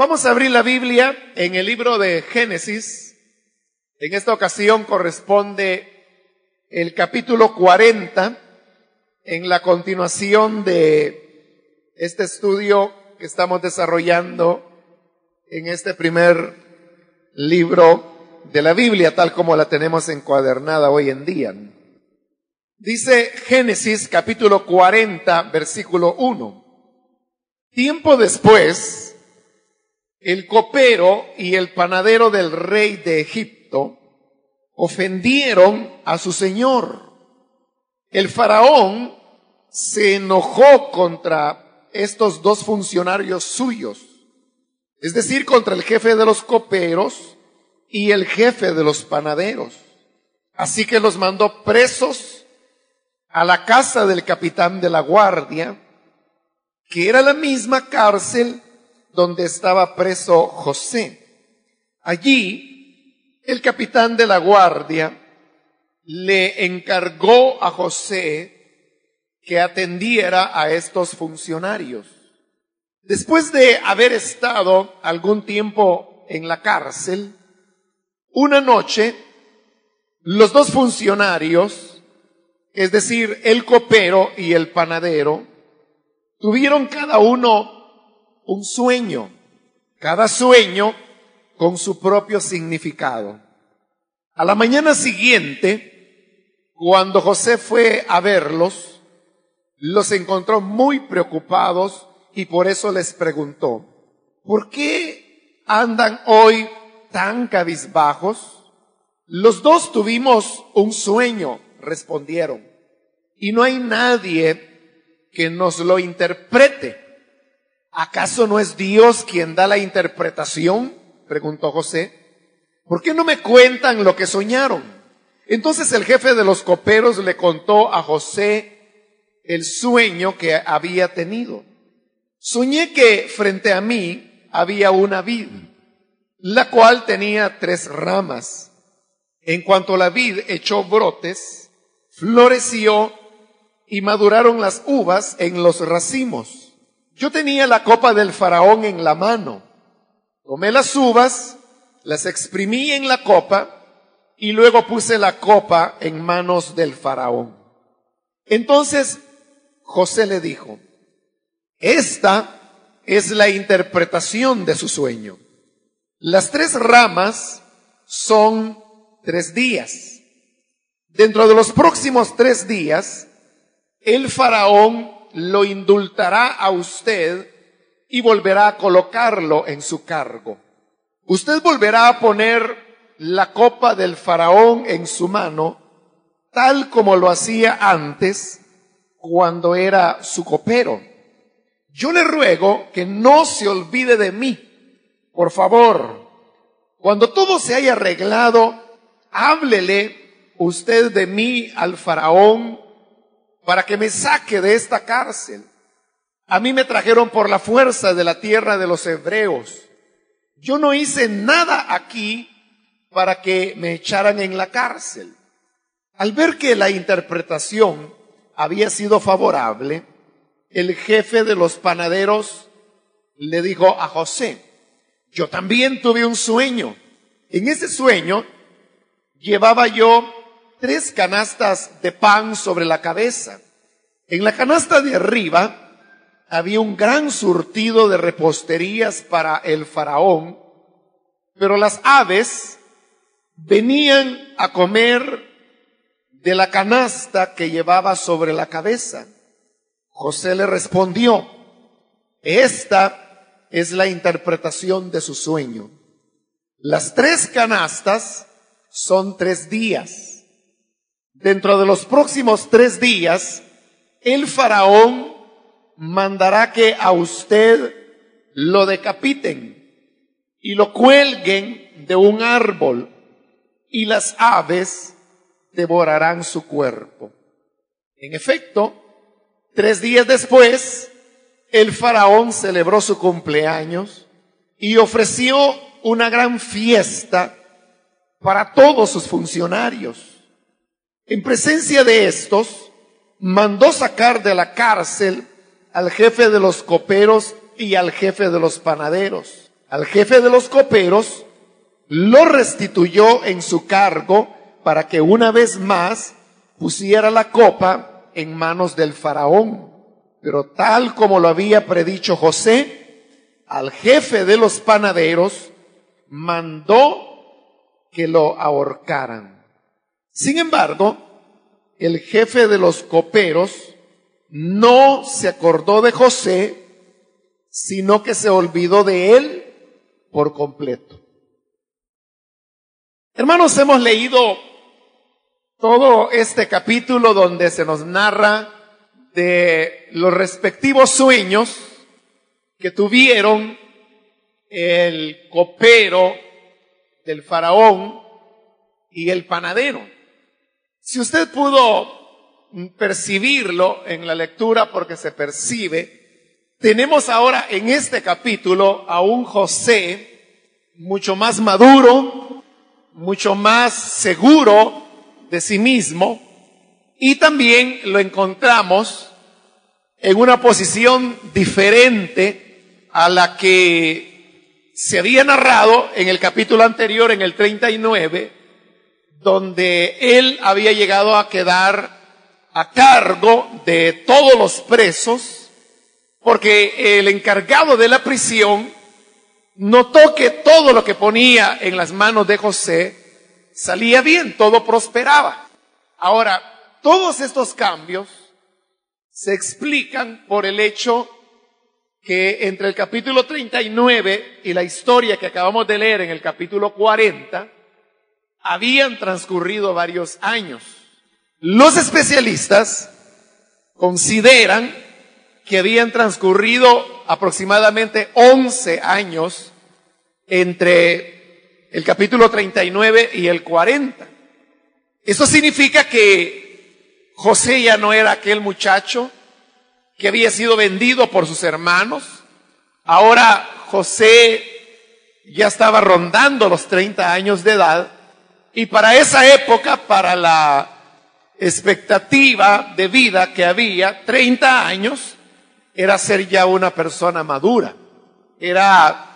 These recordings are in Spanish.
Vamos a abrir la Biblia en el libro de Génesis. En esta ocasión corresponde el capítulo 40, en la continuación de este estudio que estamos desarrollando en este primer libro de la Biblia, tal como la tenemos encuadernada hoy en día. Dice Génesis capítulo 40, versículo 1. Tiempo después, el copero y el panadero del rey de Egipto ofendieron a su señor. El faraón se enojó contra estos dos funcionarios suyos, es decir, contra el jefe de los coperos y el jefe de los panaderos. Así que los mandó presos a la casa del capitán de la guardia, que era la misma cárcel donde estaba preso José. Allí, el capitán de la guardia le encargó a José que atendiera a estos funcionarios. Después de haber estado algún tiempo en la cárcel, una noche, los dos funcionarios, es decir, el copero y el panadero, tuvieron cada uno un sueño, cada sueño con su propio significado. A la mañana siguiente, cuando José fue a verlos, los encontró muy preocupados y por eso les preguntó: ¿por qué andan hoy tan cabizbajos? Los dos tuvimos un sueño, respondieron, y no hay nadie que nos lo interprete. ¿Acaso no es Dios quien da la interpretación?, preguntó José. ¿Por qué no me cuentan lo que soñaron? Entonces el jefe de los coperos le contó a José el sueño que había tenido. Soñé que frente a mí había una vid, la cual tenía 3 ramas. En cuanto la vid echó brotes, floreció y maduraron las uvas en los racimos. Yo tenía la copa del faraón en la mano. Tomé las uvas, las exprimí en la copa y luego puse la copa en manos del faraón. Entonces José le dijo: esta es la interpretación de su sueño. Las 3 ramas son 3 días. Dentro de los próximos 3 días, el faraón lo indultará a usted y volverá a colocarlo en su cargo. Usted volverá a poner la copa del faraón en su mano, tal como lo hacía antes cuando era su copero. Yo le ruego que no se olvide de mí. Por favor, cuando todo se haya arreglado, háblele usted de mí al faraón para que me saque de esta cárcel. A mí me trajeron por la fuerza de la tierra de los hebreos. Yo no hice nada aquí para que me echaran en la cárcel. Al ver que la interpretación había sido favorable, el jefe de los panaderos le dijo a José: yo también tuve un sueño. En ese sueño llevaba yo 3 canastas de pan sobre la cabeza. En la canasta de arriba había un gran surtido de reposterías para el faraón, pero las aves venían a comer de la canasta que llevaba sobre la cabeza. José le respondió: esta es la interpretación de su sueño. Las 3 canastas son 3 días. Dentro de los próximos 3 días, el faraón mandará que a usted lo decapiten y lo cuelguen de un árbol, y las aves devorarán su cuerpo. En efecto, 3 días después, el faraón celebró su cumpleaños y ofreció una gran fiesta para todos sus funcionarios. En presencia de estos, mandó sacar de la cárcel al jefe de los coperos y al jefe de los panaderos. al jefe de los coperos, lo restituyó en su cargo para que una vez más pusiera la copa en manos del faraón. Pero tal como lo había predicho José, al jefe de los panaderos mandó que lo ahorcaran. Sin embargo, el jefe de los coperos no se acordó de José, sino que se olvidó de él por completo. Hermanos, hemos leído todo este capítulo donde se nos narra de los respectivos sueños que tuvieron el copero del faraón y el panadero. Si usted pudo percibirlo en la lectura, porque se percibe, tenemos ahora en este capítulo a un José mucho más maduro, mucho más seguro de sí mismo, y también lo encontramos en una posición diferente a la que se había narrado en el capítulo anterior, en el 39, donde él había llegado a quedar a cargo de todos los presos, porque el encargado de la prisión notó que todo lo que ponía en las manos de José salía bien, todo prosperaba. Ahora, todos estos cambios se explican por el hecho que entre el capítulo 39 y la historia que acabamos de leer en el capítulo 40, habían transcurrido varios años. Los especialistas consideran que habían transcurrido aproximadamente 11 años entre el capítulo 39 y el 40. Eso significa que José ya no era aquel muchacho que había sido vendido por sus hermanos. Ahora José ya estaba rondando los 30 años de edad, y para esa época, para la expectativa de vida que había, 30 años era ser ya una persona madura. Era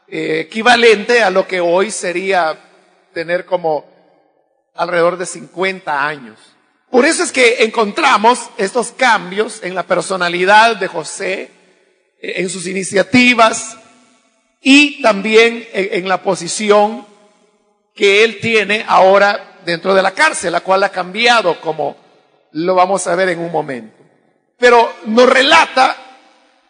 equivalente a lo que hoy sería tener como alrededor de 50 años. Por eso es que encontramos estos cambios en la personalidad de José, en sus iniciativas y también en la posición que él tiene ahora dentro de la cárcel, la cual ha cambiado, como lo vamos a ver en un momento. Pero nos relata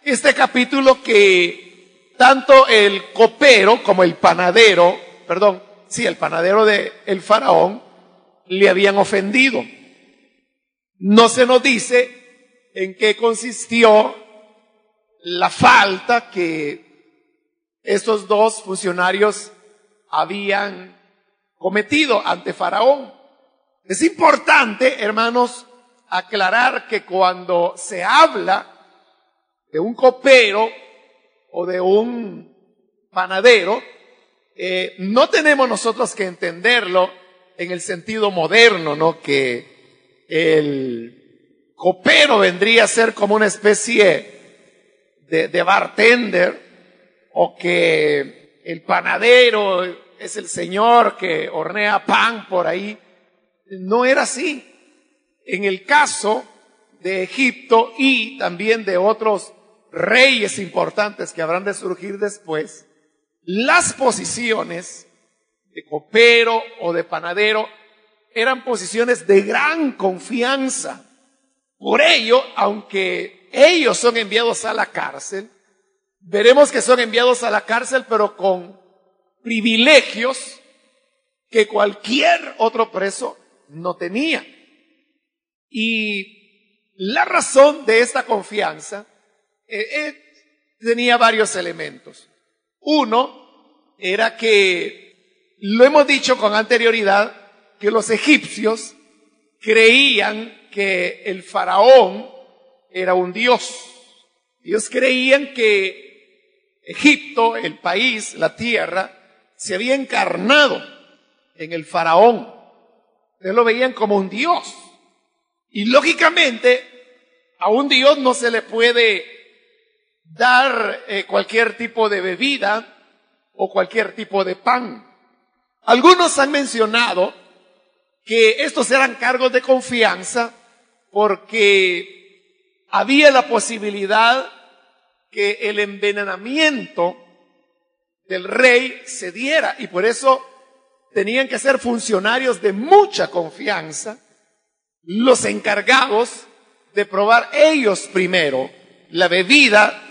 este capítulo que tanto el copero como el panadero, el panadero del faraón, le habían ofendido. No se nos dice en qué consistió la falta que estos dos funcionarios habían cometido ante Faraón. Es importante, hermanos, aclarar que cuando se habla de un copero o de un panadero, no tenemos nosotros que entenderlo en el sentido moderno, ¿no? Que el copero vendría a ser como una especie de bartender, o que el panadero es el señor que hornea pan por ahí. No era así. En el caso de Egipto y también de otros reyes importantes que habrán de surgir después, las posiciones de copero o de panadero eran posiciones de gran confianza. Por ello, aunque ellos son enviados a la cárcel, veremos que son enviados a la cárcel, pero con privilegios que cualquier otro preso no tenía. Y la razón de esta confianza tenía varios elementos. Uno era que, lo hemos dicho con anterioridad, que los egipcios creían que el faraón era un dios. Ellos creían que Egipto, el país, la tierra, se había encarnado en el faraón. Ellos lo veían como un dios. Y lógicamente, a un dios no se le puede dar cualquier tipo de bebida o cualquier tipo de pan. Algunos han mencionado que estos eran cargos de confianza porque había la posibilidad que el envenenamiento del rey se diera y por eso tenían que ser funcionarios de mucha confianza, los encargados de probar ellos primero la bebida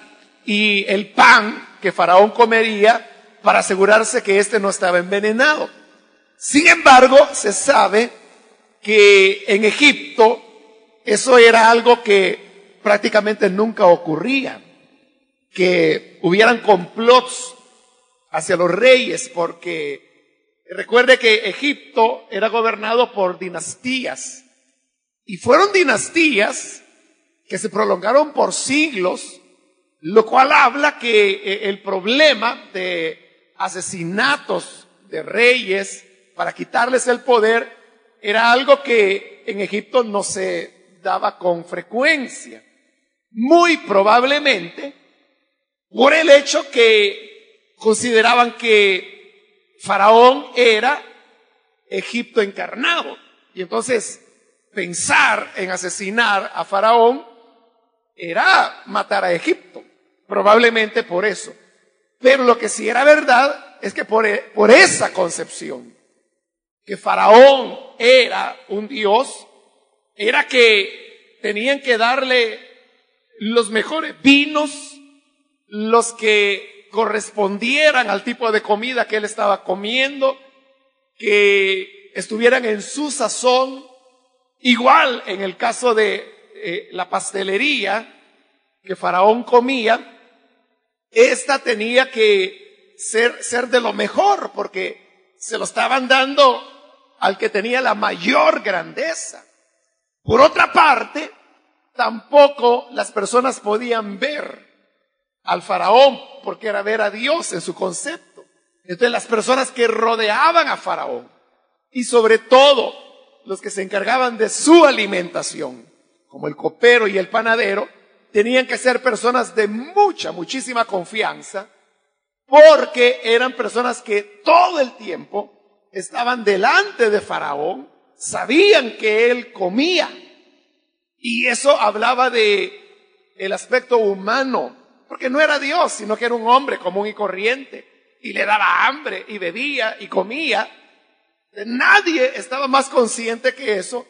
y el pan que Faraón comería para asegurarse que éste no estaba envenenado. Sin embargo, se sabe que en Egipto eso era algo que prácticamente nunca ocurría, que hubieran complots hacia los reyes, porque recuerde que Egipto era gobernado por dinastías, y fueron dinastías que se prolongaron por siglos, lo cual habla que el problema de asesinatos de reyes para quitarles el poder era algo que en Egipto no se daba con frecuencia. Muy probablemente por el hecho que consideraban que Faraón era Egipto encarnado. Y entonces pensar en asesinar a Faraón era matar a Egipto. Probablemente por eso. Pero lo que sí era verdad es que por esa concepción, que Faraón era un dios, era que tenían que darle los mejores vinos, los que correspondieran al tipo de comida que él estaba comiendo, que estuvieran en su sazón. Igual en el caso de la pastelería que Faraón comía, esta tenía que ser de lo mejor, porque se lo estaban dando al que tenía la mayor grandeza. Por otra parte, tampoco las personas podían ver al Faraón, porque era ver a Dios en su concepto. Entonces las personas que rodeaban a Faraón, y sobre todo los que se encargaban de su alimentación, como el copero y el panadero, tenían que ser personas de muchísima confianza, porque eran personas que todo el tiempo estaban delante de Faraón, sabían que él comía, y eso hablaba de el aspecto humano, porque no era Dios, sino que era un hombre común y corriente, y le daba hambre, y bebía, y comía. Nadie estaba más consciente que eso,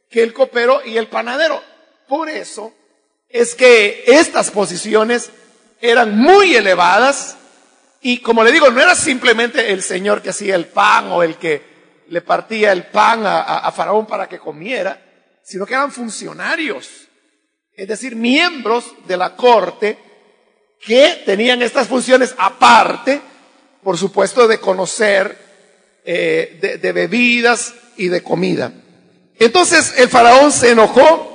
que el copero y el panadero. Por eso es que estas posiciones eran muy elevadas, y como le digo, no era simplemente el señor que hacía el pan o el que le partía el pan a Faraón para que comiera, sino que eran funcionarios, es decir, miembros de la corte que tenían estas funciones aparte, por supuesto, de conocer de bebidas y de comida. Entonces el Faraón se enojó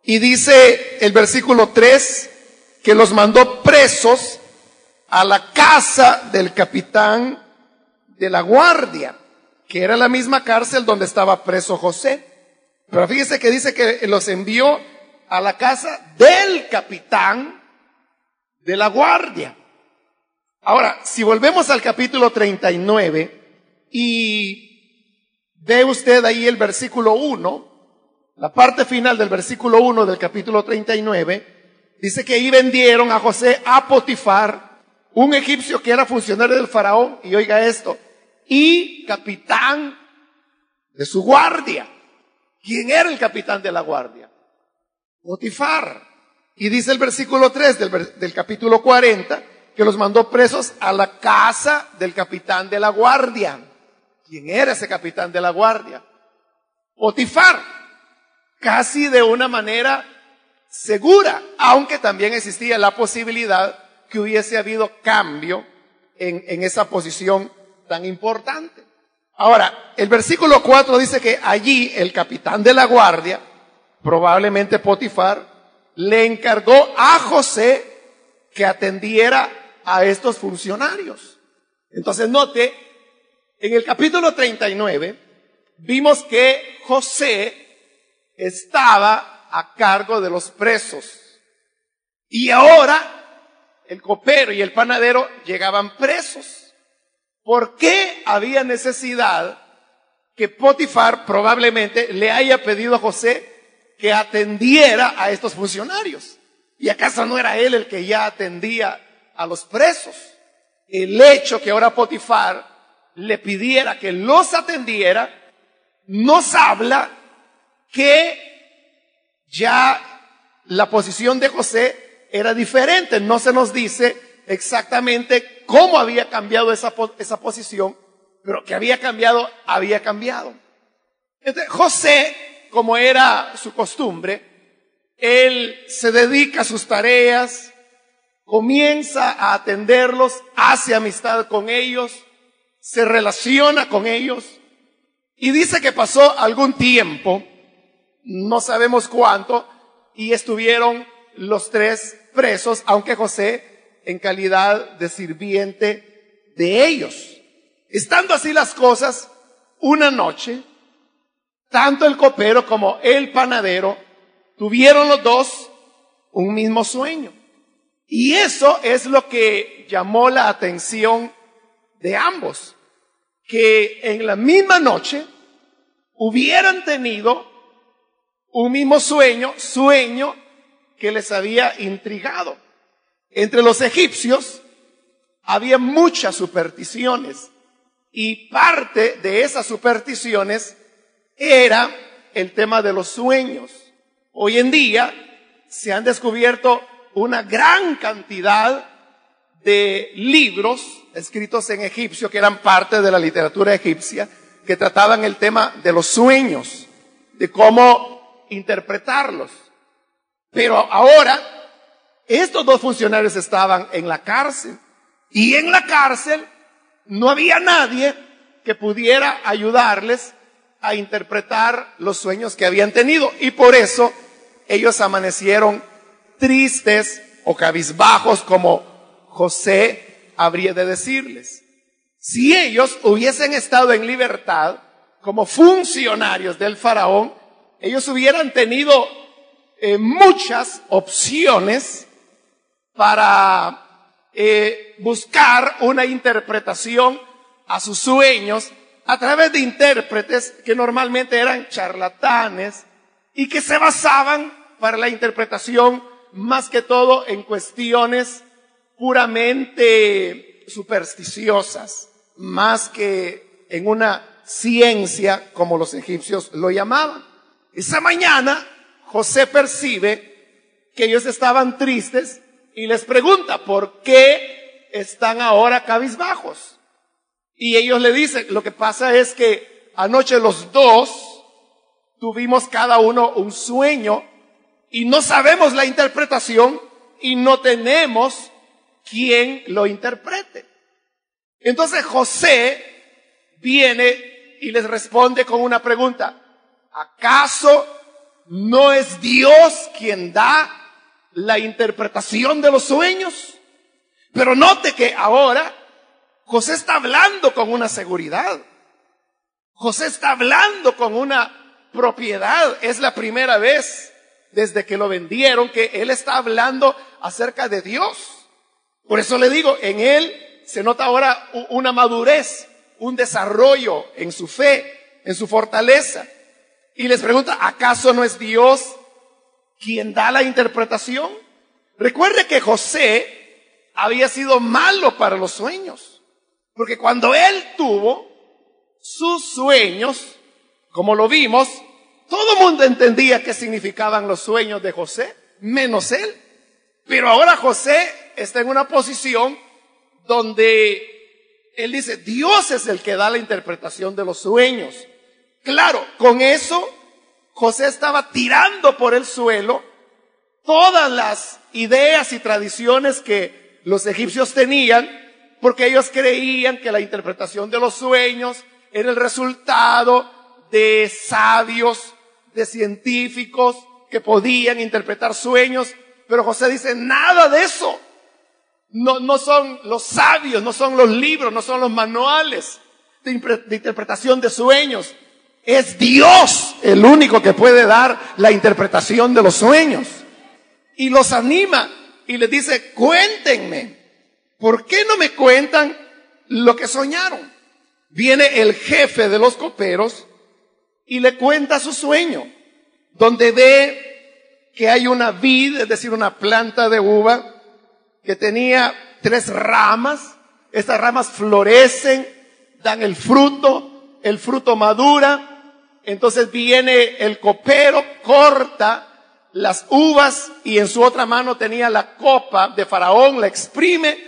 y dice el versículo 3 que los mandó presos a la casa del capitán de la guardia, que era la misma cárcel donde estaba preso José. Pero fíjese que dice que los envió a la casa del capitán de la guardia. Ahora, si volvemos al capítulo 39 y ve usted ahí el versículo 1, la parte final del versículo 1 del capítulo 39, dice que ahí vendieron a José a Potifar, un egipcio que era funcionario del faraón, y oiga esto, y capitán de su guardia. ¿Quién era el capitán de la guardia? Potifar. Y dice el versículo 3 del capítulo 40, que los mandó presos a la casa del capitán de la guardia. ¿Quién era ese capitán de la guardia? Potifar. Casi de una manera segura, aunque también existía la posibilidad que hubiese habido cambio en esa posición tan importante. Ahora, el versículo 4 dice que allí el capitán de la guardia, probablemente Potifar, le encargó a José que atendiera a estos funcionarios. Entonces note, en el capítulo 39 vimos que José estaba a cargo de los presos, y ahora el copero y el panadero, llegaban presos. ¿Por qué había necesidad que Potifar probablemente le haya pedido a José que atendiera a estos funcionarios? ¿Y acaso no era él el que ya atendía a los presos? El hecho que ahora Potifar le pidiera que los atendiera nos habla que ya la posición de José era diferente. No se nos dice exactamente cómo había cambiado esa posición, pero que había cambiado, había cambiado. Entonces, José, como era su costumbre, él se dedica a sus tareas, comienza a atenderlos, hace amistad con ellos, se relaciona con ellos, y dice que pasó algún tiempo, no sabemos cuánto, y estuvieron los tres presos, aunque José en calidad de sirviente de ellos. Estando así las cosas, una noche, tanto el copero como el panadero tuvieron los dos un mismo sueño. Y eso es lo que llamó la atención de ambos, que en la misma noche hubieran tenido un mismo sueño que les había intrigado. Entre los egipcios había muchas supersticiones, y parte de esas supersticiones era el tema de los sueños. Hoy en día se han descubierto una gran cantidad de libros escritos en egipcio que eran parte de la literatura egipcia, que trataban el tema de los sueños, de cómo interpretarlos. Pero ahora estos dos funcionarios estaban en la cárcel, y en la cárcel no había nadie que pudiera ayudarles a interpretar los sueños que habían tenido, y por eso ellos amanecieron tristes o cabizbajos, como José habría de decirles. Si ellos hubiesen estado en libertad como funcionarios del faraón, ellos hubieran tenido muchas opciones para buscar una interpretación a sus sueños a través de intérpretes que normalmente eran charlatanes y que se basaban para la interpretación más que todo en cuestiones puramente supersticiosas, más que en una ciencia como los egipcios lo llamaban. Esa mañana José percibe que ellos estaban tristes y les pregunta, ¿por qué están ahora cabizbajos? Y ellos le dicen, lo que pasa es que anoche los dos tuvimos cada uno un sueño y no sabemos la interpretación y no tenemos quien lo interprete. Entonces José viene y les responde con una pregunta: ¿acaso no es Dios quien da la interpretación de los sueños? Pero note que ahora José está hablando con una seguridad. José está hablando con una propiedad. Es la primera vez desde que lo vendieron que él está hablando acerca de Dios. Por eso le digo, en él se nota ahora una madurez, un desarrollo en su fe, en su fortaleza. Y les pregunta, ¿acaso no es Dios quien da la interpretación? Recuerde que José había sido malo para los sueños, porque cuando él tuvo sus sueños, como lo vimos, todo el mundo entendía qué significaban los sueños de José, menos él. Pero ahora José está en una posición donde él dice, Dios es el que da la interpretación de los sueños. Claro, con eso José estaba tirando por el suelo todas las ideas y tradiciones que los egipcios tenían, porque ellos creían que la interpretación de los sueños era el resultado de sabios, de científicos que podían interpretar sueños. Pero José dice, nada de eso. No son los sabios, no son los libros, no son los manuales de interpretación de sueños. Es Dios el único que puede dar la interpretación de los sueños. Y los anima y les dice, cuéntenme, ¿por qué no me cuentan lo que soñaron? Viene el jefe de los coperos y le cuenta su sueño, donde ve que hay una vid, es decir, una planta de uva, que tenía 3 ramas. Estas ramas florecen, dan el fruto madura. Entonces viene el copero, corta las uvas y en su otra mano tenía la copa de Faraón, la exprime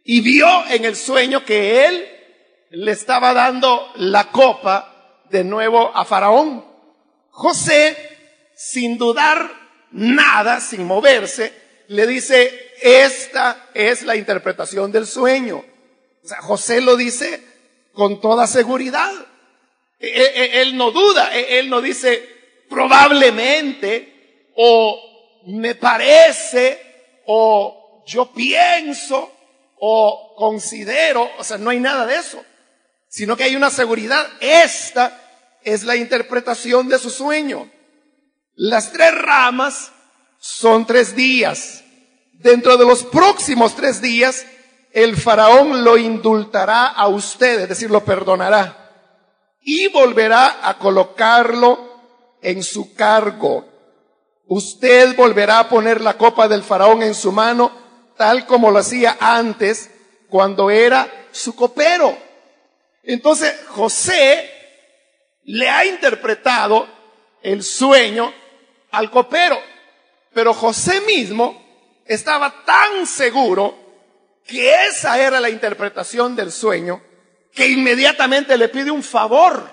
y vio en el sueño que él le estaba dando la copa de nuevo a Faraón. José, sin dudar nada, sin moverse, le dice, esta es la interpretación del sueño. O sea, José lo dice con toda seguridad. Él no duda, él no dice probablemente, o me parece, o yo pienso, o considero. O sea, no hay nada de eso, sino que hay una seguridad. Esta es la interpretación de su sueño. Las 3 ramas son 3 días. Dentro de los próximos 3 días, el faraón lo indultará a usted, es decir, lo perdonará, y volverá a colocarlo en su cargo. Usted volverá a poner la copa del faraón en su mano, tal como lo hacía antes, cuando era su copero. Entonces, José le ha interpretado el sueño al copero, pero José mismo estaba tan seguro que esa era la interpretación del sueño, que inmediatamente le pide un favor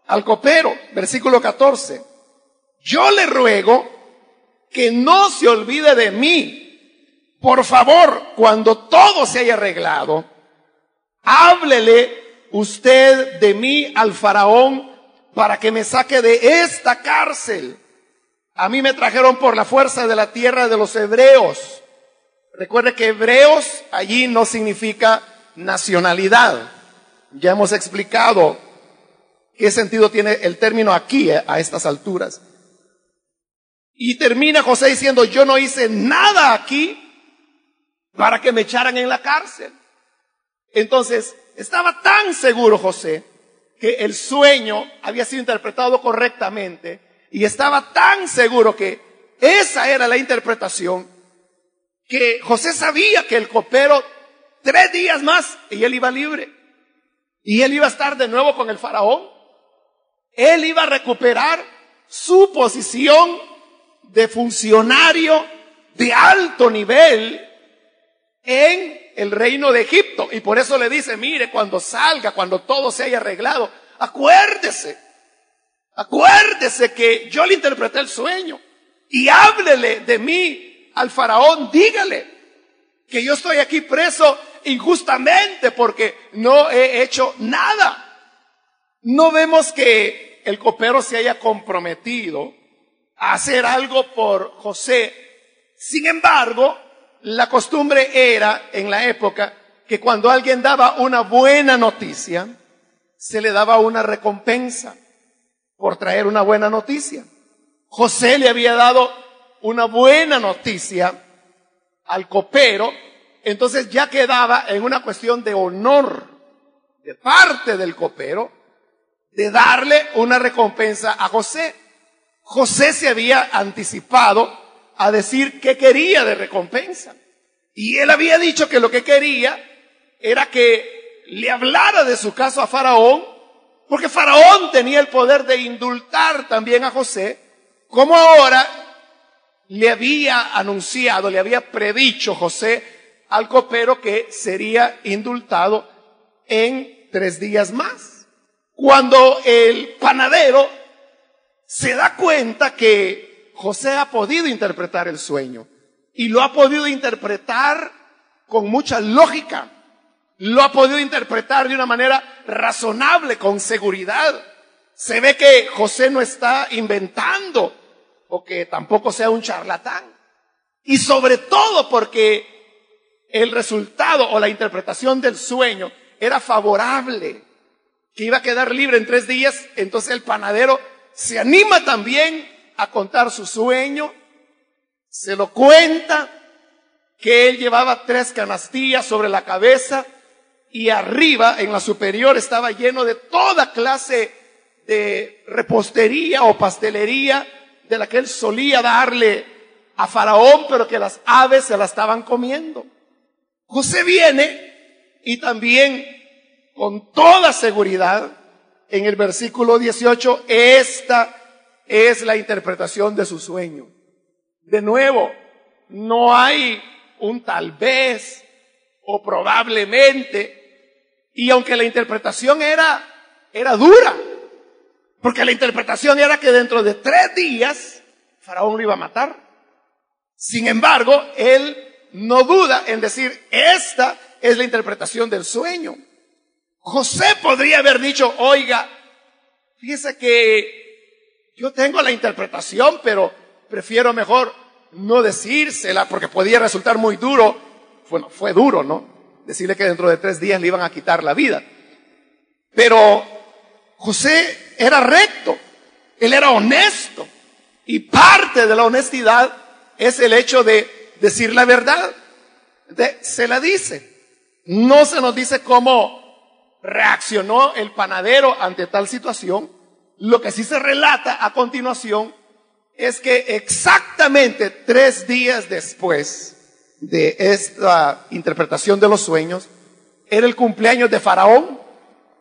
al copero. Versículo 14. Yo le ruego que no se olvide de mí. Por favor, cuando todo se haya arreglado, háblele usted de mí al faraón para que me saque de esta cárcel. A mí me trajeron por la fuerza de la tierra de los hebreos. Recuerde que hebreos allí no significa nacionalidad. Ya hemos explicado qué sentido tiene el término aquí a estas alturas. Y termina José diciendo, yo no hice nada aquí para que me echaran en la cárcel. Entonces, estaba tan seguro José que el sueño había sido interpretado correctamente, y estaba tan seguro que esa era la interpretación, que José sabía que el copero 3 días más y él iba libre. Y él iba a estar de nuevo con el faraón. Él iba a recuperar su posición de funcionario de alto nivel en el reino de Egipto. Y por eso le dice, mire, cuando salga, cuando todo se haya arreglado, acuérdese que yo le interpreté el sueño, y háblele de mí al faraón, dígale que yo estoy aquí preso injustamente porque no he hecho nada. No vemos que el copero se haya comprometido a hacer algo por José. Sin embargo, la costumbre era en la época que cuando alguien daba una buena noticia, se le daba una recompensa por traer una buena noticia. José le había dado una buena noticia al copero, entonces ya quedaba en una cuestión de honor de parte del copero de darle una recompensa a José. José se había anticipado a decir qué quería de recompensa, y él había dicho que lo que quería era que le hablara de su caso a Faraón, porque Faraón tenía el poder de indultar también a José, como ahora le había anunciado, le había predicho José al copero que sería indultado en 3 días más. Cuando el panadero se da cuenta que José ha podido interpretar el sueño, y lo ha podido interpretar con mucha lógica, lo ha podido interpretar de una manera razonable, con seguridad. Se ve que José no está inventando, o que tampoco sea un charlatán. Y sobre todo porque el resultado o la interpretación del sueño era favorable, que iba a quedar libre en 3 días. Entonces el panadero se anima también a contar su sueño, se lo cuenta, que él llevaba 3 canastillas sobre la cabeza y arriba, en la superior, estaba lleno de toda clase de repostería o pastelería de la que él solía darle a Faraón, pero que las aves se la estaban comiendo. José viene y también con toda seguridad en el versículo 18, esta es la interpretación de su sueño. De nuevo, no hay un tal vez o probablemente, y aunque la interpretación era dura, porque la interpretación era que dentro de 3 días Faraón lo iba a matar. Sin embargo, él no duda en decir, esta es la interpretación del sueño. José podría haber dicho, oiga, fíjese que yo tengo la interpretación, pero prefiero mejor no decírsela porque podía resultar muy duro. Bueno, fue duro, ¿no? Decirle que dentro de 3 días le iban a quitar la vida. Pero José era recto, él era honesto, y parte de la honestidad es el hecho de decir la verdad. Se la dice. No se nos dice cómo reaccionó el panadero ante tal situación. Lo que sí se relata a continuación es que exactamente 3 días después de esta interpretación de los sueños, era el cumpleaños de Faraón,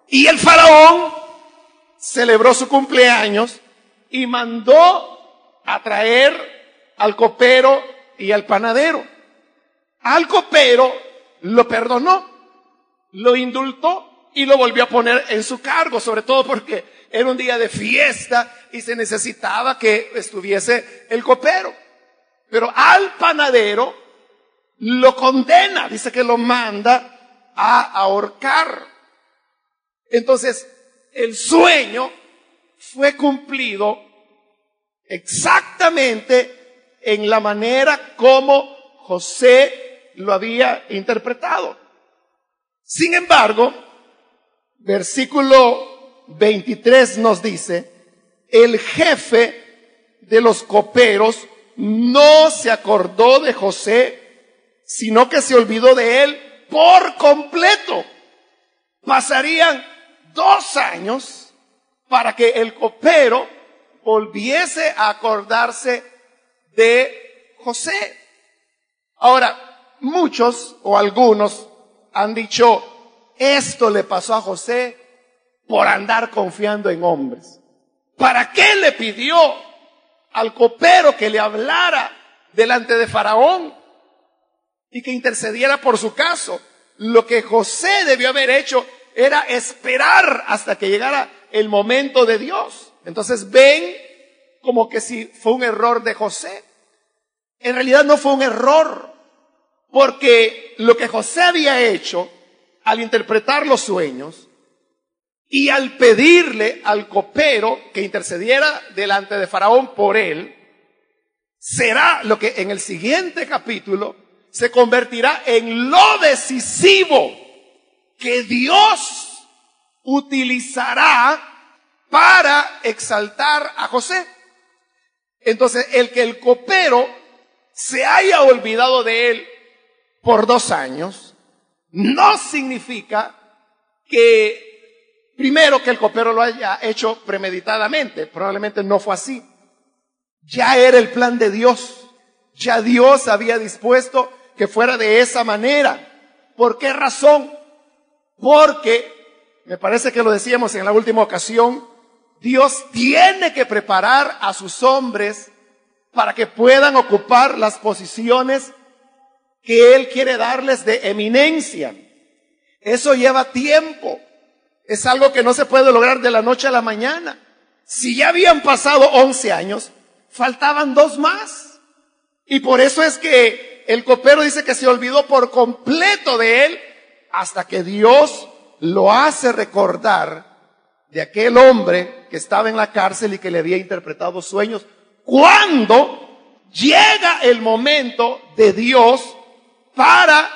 y el Faraón celebró su cumpleaños y mandó a traer al copero y al panadero. Al copero lo perdonó, lo indultó y lo volvió a poner en su cargo, sobre todo porque era un día de fiesta y se necesitaba que estuviese el copero. Pero al panadero lo condena, dice que lo manda a ahorcar. Entonces, el sueño fue cumplido exactamente en la manera como José lo había interpretado. Sin embargo, versículo 23 nos dice, el jefe de los coperos no se acordó de José, sino que se olvidó de él por completo. Pasarían 2 años para que el copero volviese a acordarse de José. Ahora, muchos o algunos han dicho, esto le pasó a José por andar confiando en hombres. ¿Para qué le pidió al copero que le hablara delante de Faraón y que intercediera por su caso? Lo que José debió haber hecho era esperar hasta que llegara el momento de Dios. Entonces ven como que si fue un error de José. En realidad no fue un error, porque lo que José había hecho al interpretar los sueños y al pedirle al copero que intercediera delante de Faraón por él, será lo que en el siguiente capítulo se convertirá en lo decisivo que Dios utilizará para exaltar a José. Entonces, el que el copero se haya olvidado de él por 2 años, no significa que, primero, que el copero lo haya hecho premeditadamente. Probablemente no fue así. Ya era el plan de Dios. Ya Dios había dispuesto que fuera de esa manera. ¿Por qué razón? Porque, me parece que lo decíamos en la última ocasión, Dios tiene que preparar a sus hombres para que puedan ocupar las posiciones que Él quiere darles de eminencia. Eso lleva tiempo. Es algo que no se puede lograr de la noche a la mañana. Si ya habían pasado 11 años, faltaban 2 más. Y por eso es que el copero dice que se olvidó por completo de él hasta que Dios lo hace recordar de aquel hombre que estaba en la cárcel y que le había interpretado sueños. Cuando llega el momento de Dios para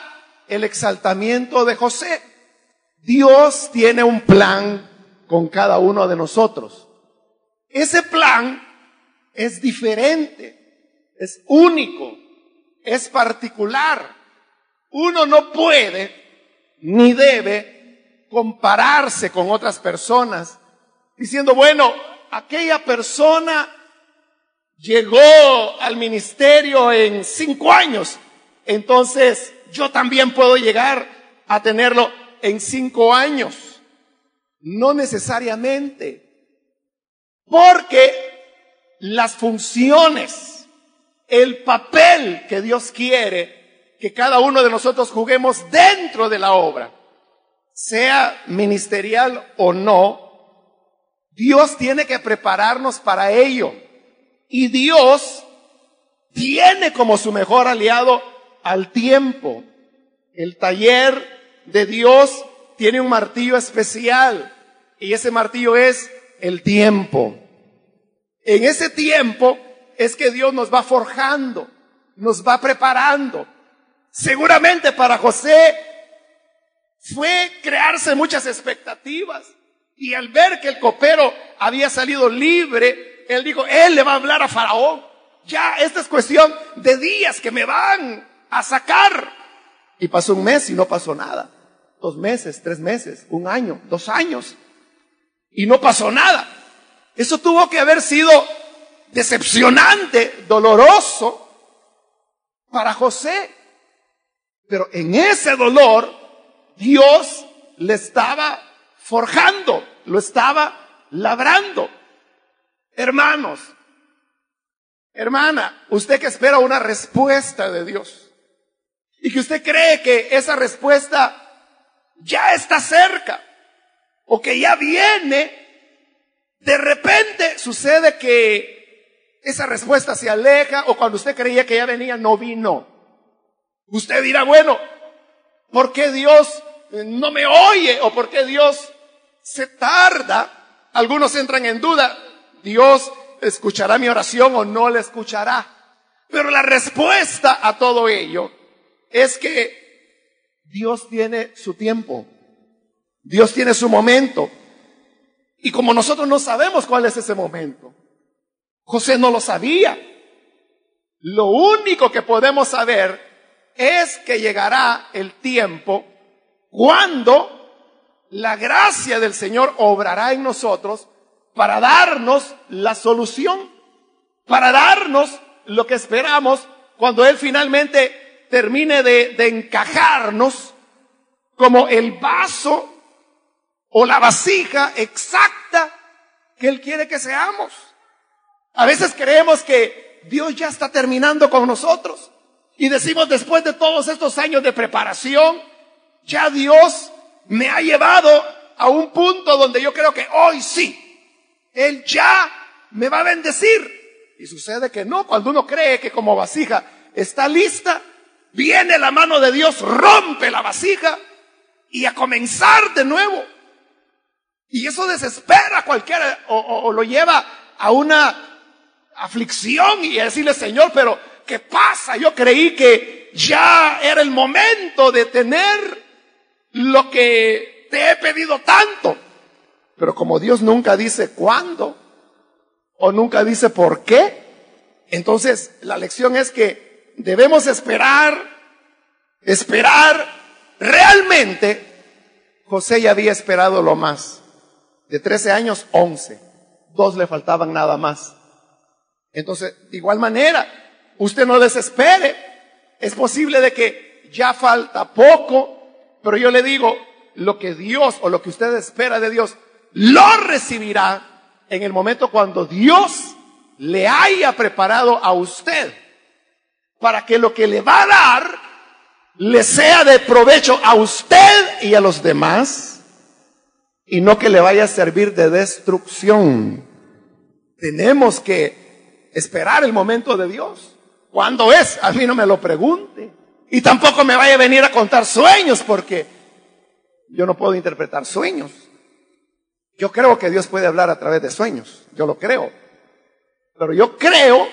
el exaltamiento de José. Dios tiene un plan con cada uno de nosotros. Ese plan es diferente, es único. es particular. Uno no puede ni debe compararse con otras personas diciendo, bueno, aquella persona llegó al ministerio en 5 años, entonces yo también puedo llegar a tenerlo en 5 años. No necesariamente, porque las funciones, el papel que Dios quiere que cada uno de nosotros juguemos dentro de la obra, sea ministerial o no, Dios tiene que prepararnos para ello. Y Dios tiene como su mejor aliado al tiempo. El taller de Dios tiene un martillo especial y ese martillo es el tiempo. En ese tiempo es que Dios nos va forjando, nos va preparando. Seguramente para José fue crearse muchas expectativas y al ver que el copero había salido libre, él dijo, él le va a hablar a Faraón. Ya, esta es cuestión de días que me van a sacar. Y pasó 1 mes y no pasó nada. 2 meses, 3 meses, 1 año, 2 años. Y no pasó nada. Eso tuvo que haber sido decepcionante, doloroso para José. Pero en ese dolor, Dios le estaba forjando, lo estaba labrando. Hermanos, hermana, usted que espera una respuesta de Dios y que usted cree que esa respuesta ya está cerca o que ya viene, de repente sucede que esa respuesta se aleja o cuando usted creía que ya venía, no vino. Usted dirá, bueno, ¿por qué Dios no me oye? ¿O por qué Dios se tarda? Algunos entran en duda. ¿Dios escuchará mi oración o no la escuchará? Pero la respuesta a todo ello es que Dios tiene su tiempo. Dios tiene su momento. Y como nosotros no sabemos cuál es ese momento, José no lo sabía. Lo único que podemos saber es que llegará el tiempo cuando la gracia del Señor obrará en nosotros para darnos la solución, para darnos lo que esperamos cuando Él finalmente termine de encajarnos como el vaso o la vasija exacta que Él quiere que seamos. A veces creemos que Dios ya está terminando con nosotros y decimos, después de todos estos años de preparación, ya Dios me ha llevado a un punto donde yo creo que hoy sí, Él ya me va a bendecir. Y sucede que no, cuando uno cree que como vasija está lista, viene la mano de Dios, rompe la vasija y a comenzar de nuevo. Y eso desespera a cualquiera o lo lleva a una aflicción y a decirle, Señor, pero ¿qué pasa? Yo creí que ya era el momento de tener lo que te he pedido tanto. Pero como Dios nunca dice cuándo o nunca dice por qué, entonces la lección es que debemos esperar. Realmente José ya había esperado lo más. De 13 años, 11. 2 le faltaban nada más. Entonces, de igual manera, usted no desespere. Es posible de que ya falta poco, pero yo le digo, lo que Dios o lo que usted espera de Dios, lo recibirá en el momento cuando Dios le haya preparado a usted para que lo que le va a dar le sea de provecho a usted y a los demás y no que le vaya a servir de destrucción. Tenemos que esperar el momento de Dios. ¿Cuándo es? A mí no me lo pregunte. Y tampoco me vaya a venir a contar sueños porque yo no puedo interpretar sueños. Yo creo que Dios puede hablar a través de sueños. Yo lo creo. Pero yo creo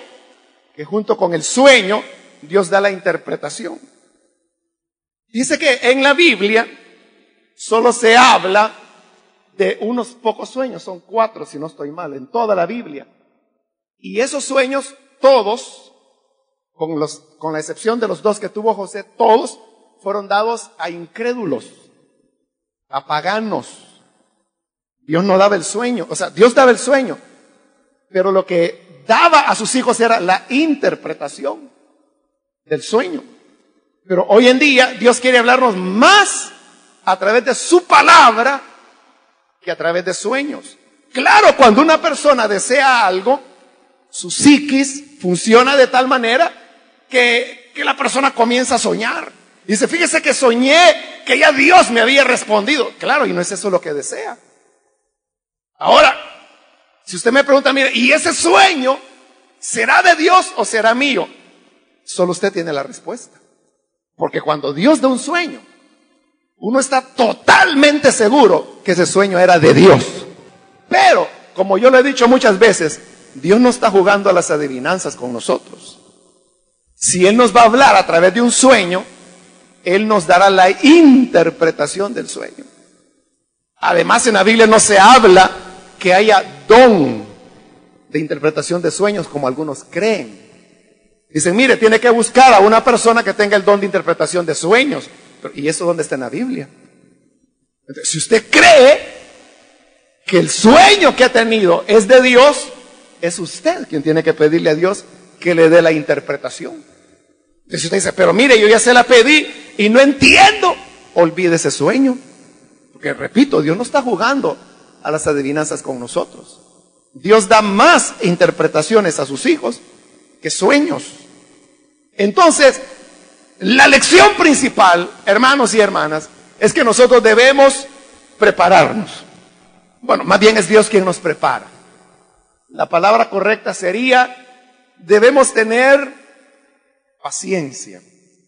que junto con el sueño Dios da la interpretación. Dice que en la Biblia solo se habla de unos pocos sueños, son 4 si no estoy mal, en toda la Biblia. Y esos sueños todos con la excepción de los dos que tuvo José, todos fueron dados a incrédulos, a paganos. Dios no daba el sueño, o sea, Dios daba el sueño, pero lo que daba a sus hijos era la interpretación del sueño. Pero hoy en día Dios quiere hablarnos más a través de su palabra que a través de sueños. Claro, cuando una persona desea algo, su psiquis funciona de tal manera que la persona comienza a soñar. Dice, fíjese que soñé que ya Dios me había respondido. Claro, y no es eso lo que desea. Ahora, si usted me pregunta, mire, ¿y ese sueño será de Dios o será mío? Solo usted tiene la respuesta. Porque cuando Dios da un sueño, uno está totalmente seguro que ese sueño era de Dios. Pero, como yo lo he dicho muchas veces, Dios no está jugando a las adivinanzas con nosotros. Si Él nos va a hablar a través de un sueño, Él nos dará la interpretación del sueño. Además, en la Biblia no se habla que haya don de interpretación de sueños como algunos creen. Dicen, mire, tiene que buscar a una persona que tenga el don de interpretación de sueños. ¿Y eso dónde está en la Biblia? Entonces, si usted cree que el sueño que ha tenido es de Dios, es usted quien tiene que pedirle a Dios que le dé la interpretación. Entonces usted dice, pero mire, yo ya se la pedí y no entiendo. Olvide ese sueño. Porque repito, Dios no está jugando a las adivinanzas con nosotros. Dios da más interpretaciones a sus hijos que sueños. Entonces, la lección principal, hermanos y hermanas, es que nosotros debemos prepararnos. Bueno, más bien es Dios quien nos prepara. La palabra correcta sería, debemos tener paciencia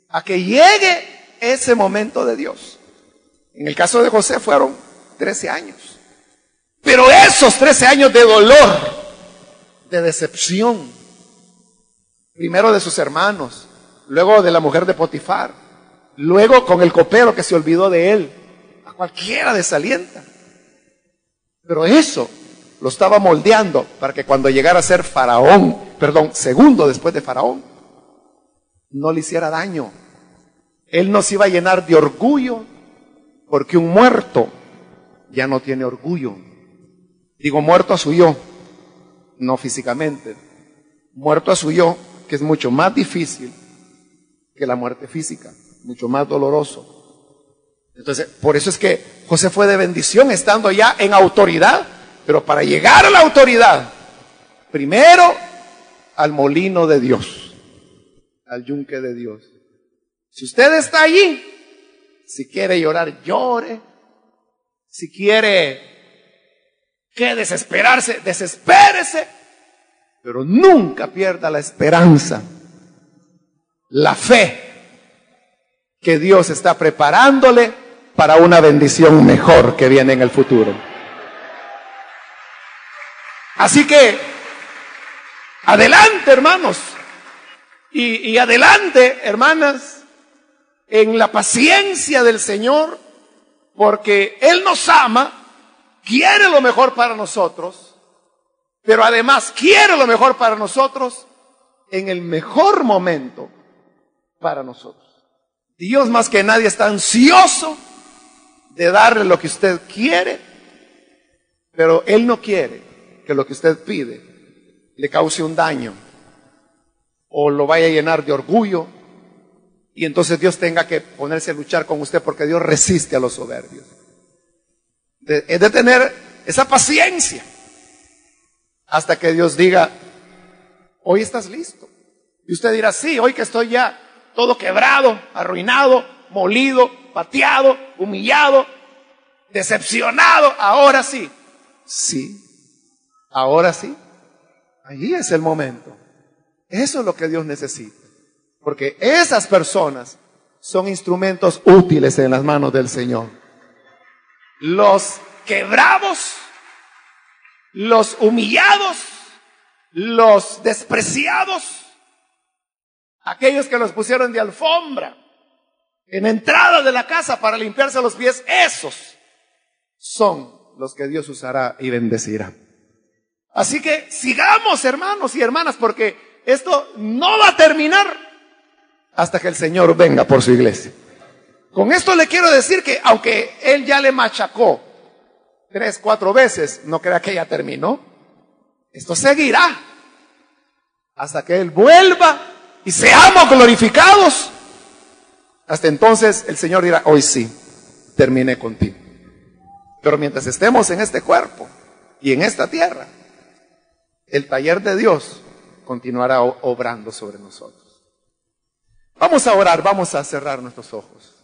a que llegue ese momento de Dios. En el caso de José fueron 13 años. Pero esos 13 años de dolor, de decepción, primero de sus hermanos, luego de la mujer de Potifar, luego con el copero que se olvidó de él, a cualquiera desalienta. Pero eso lo estaba moldeando para que cuando llegara a ser segundo después de Faraón, no le hiciera daño. Él no se iba a llenar de orgullo, porque un muerto ya no tiene orgullo. Digo, muerto a su yo, no físicamente. Muerto a su yo, que es mucho más difícil que la muerte física, mucho más doloroso. Entonces, por eso es que José fue de bendición estando ya en autoridad, pero para llegar a la autoridad, primero al molino de Dios, al yunque de Dios. Si usted está allí, si quiere llorar, llore. Si quiere desesperarse, desespérese. Pero nunca pierda la esperanza, la fe que Dios está preparándole para una bendición mejor que viene en el futuro. Así que, adelante, hermanos, y adelante, hermanas, en la paciencia del Señor, porque Él nos ama, quiere lo mejor para nosotros, pero además quiere lo mejor para nosotros en el mejor momento para nosotros. Dios más que nadie está ansioso de darle lo que usted quiere, pero Él no quiere que lo que usted pide le cause un daño o lo vaya a llenar de orgullo y entonces Dios tenga que ponerse a luchar con usted, porque Dios resiste a los soberbios. Es de tener esa paciencia hasta que Dios diga, hoy estás listo. Y usted dirá, sí, hoy que estoy ya todo quebrado, arruinado, molido, pateado, humillado, decepcionado, ahora sí. Sí, ahora sí. Ahí es el momento. Eso es lo que Dios necesita. Porque esas personas son instrumentos útiles en las manos del Señor. Los quebrados, los humillados, los despreciados, aquellos que los pusieron de alfombra en entrada de la casa para limpiarse los pies, esos son los que Dios usará y bendecirá. Así que sigamos, hermanos y hermanas, porque esto no va a terminar hasta que el Señor venga por su iglesia. Con esto le quiero decir que aunque Él ya le machacó 3, 4 veces, no crea que ya terminó. Esto seguirá hasta que Él vuelva y seamos glorificados. Hasta entonces el Señor dirá, hoy sí, terminé contigo. Pero mientras estemos en este cuerpo y en esta tierra, el taller de Dios continuará obrando sobre nosotros. Vamos a orar, vamos a cerrar nuestros ojos.